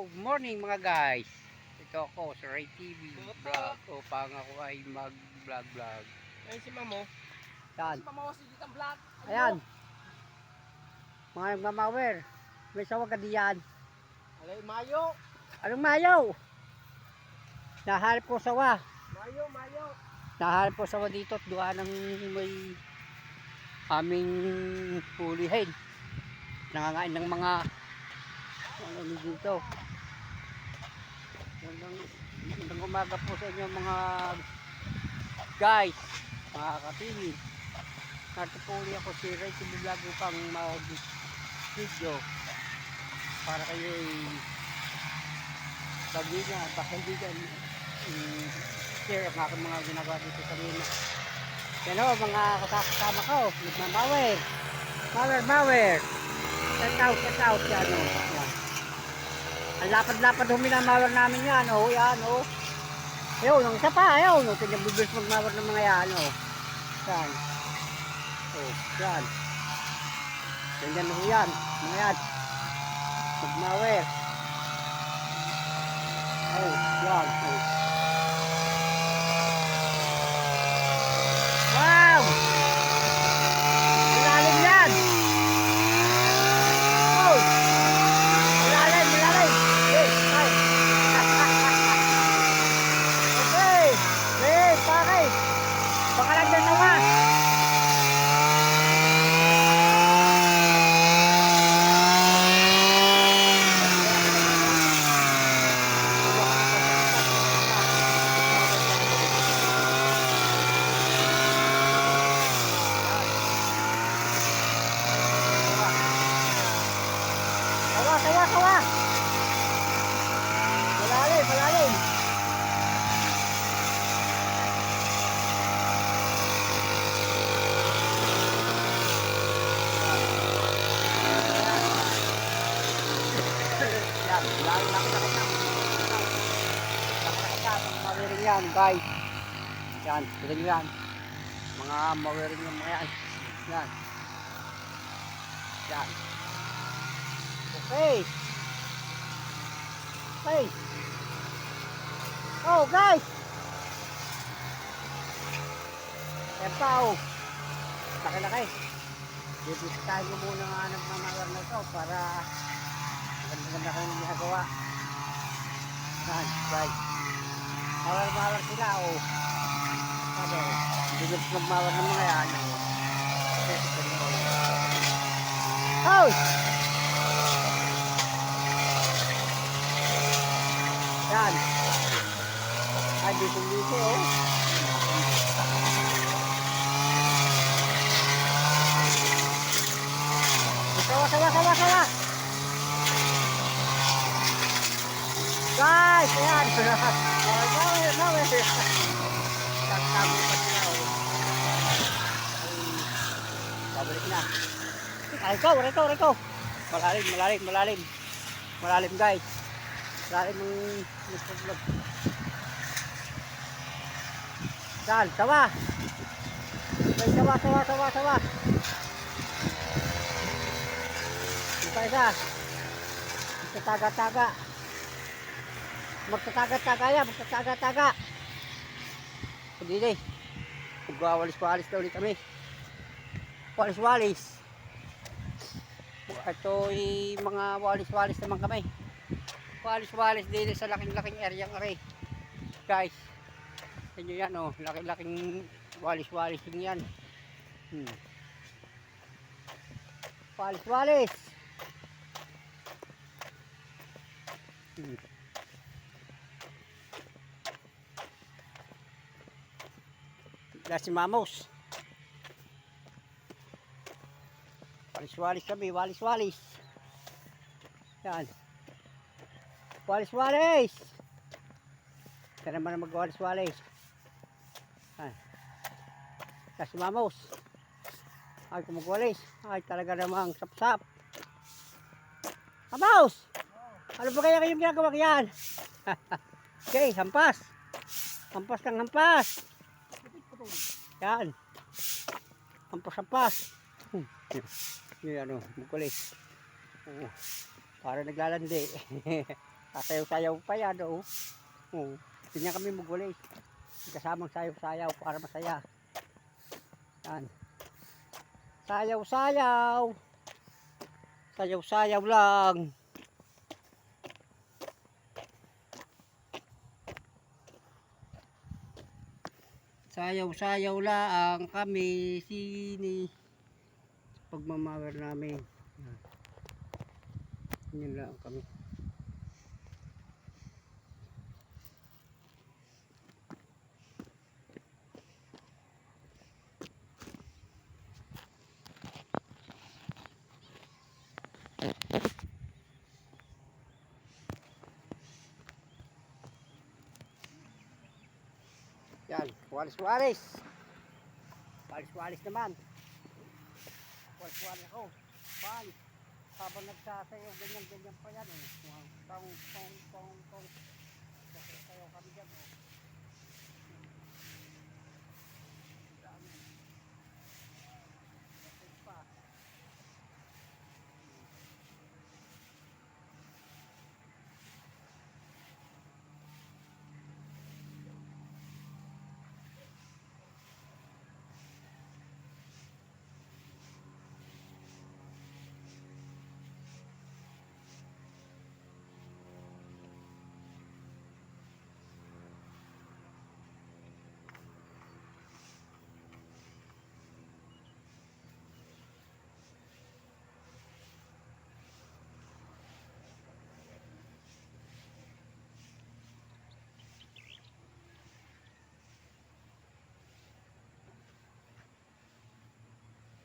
Good morning mga guys. Ito ako sa Ray TV vlog upang ako ay mag-vlog. Ayan si Mamo. Yan. Si Mamo si Ditang Vlog. Ayan. Mga nagmamawer. May sawa ka diyan. Alay, Mayo. Anong mayaw? Naharap ko sawa. Mayo. Naharap ko sawa dito at doon ng may aming pulihin. Nangangain ng mga ano dito. Magandang umaga po sa inyo mga guys, mga ka-TV. Narito po ulit ako si Ray TV Vlog upang mag-video para kayo ay sabihin baka hindi dyan share ang aking mga ginagawa dito sa Lima. Yan o, mga kasama ko, nagmamawer. Mawer. Shout out yan o. Yan. Ang lapad-lapad huminamawer namin yan o. Yan o. Ayaw, nung isa pa, ayaw. No, pinagbibilis magmawer ng mga yan o. Yan. O, yan. Ganyan o yan. Mga yan. Magmawer. O, yan. O. Wow! Malalim yan! Oh! Malalim! Hey! Ay! Okay! Hey! Pakay! Baka lang dyan nawa! Sawa! Malalim! Yan, mawiring yan guys. Yan, piling yan. Mga mawiring yung mga yan. Yan. Okay. Oh guys. Yan pa oh. Laki. Bibisitahin ko muna nga nagmamawer na ito para maganda kayo ng ginagawa. Yan guys. Mawer sila oh. Sabi oh. Bibis magmawer ng mga yan oh. Oh! Yan. Ay, dito oh. Sawa. Guys, ayan. Mawer. Tagtago pa sila oh. Ay, babalik na. Ay, ikaw. Malalim guys. Malalim ang vlog. Saan? Sawa. Okay, sawa. Isa. Magtataga. Hindi na eh. Magwawalis na ulit kami. Walis. Ito ay mga walis naman kami. Walis din sa laking area ng aray. Guys. Inyo yan oh. Laking walis din yan. Walis. Si Mamos. Walis kami. Yan. Walis. Kaya naman na magwalis. Yan. Si Mamos. Ay, kung magwalis. Ay, talaga namang sapsap. Mamos! Ano ba kaya kayong ginagawa yan? Okay, hampas. Hampas. Yan. Hampas. Yan ano, magkulis. Oo. Para naglalandi. Sasayaw-sayaw pa yan, oh. Oh, ganyan kami magulis. Kasamang sayaw-sayaw para masaya. Yan. Sayaw-sayaw. Sayaw-sayaw lang. Sayaw-sayaw lang kami sini. Pagmamawer namin. Yan. Yan lang kami. Yan, walis-walis. Walis-walis naman. Walis-walis ako. Walis. Habang nagsasayaw, ganyan-ganyan pa yan. Pang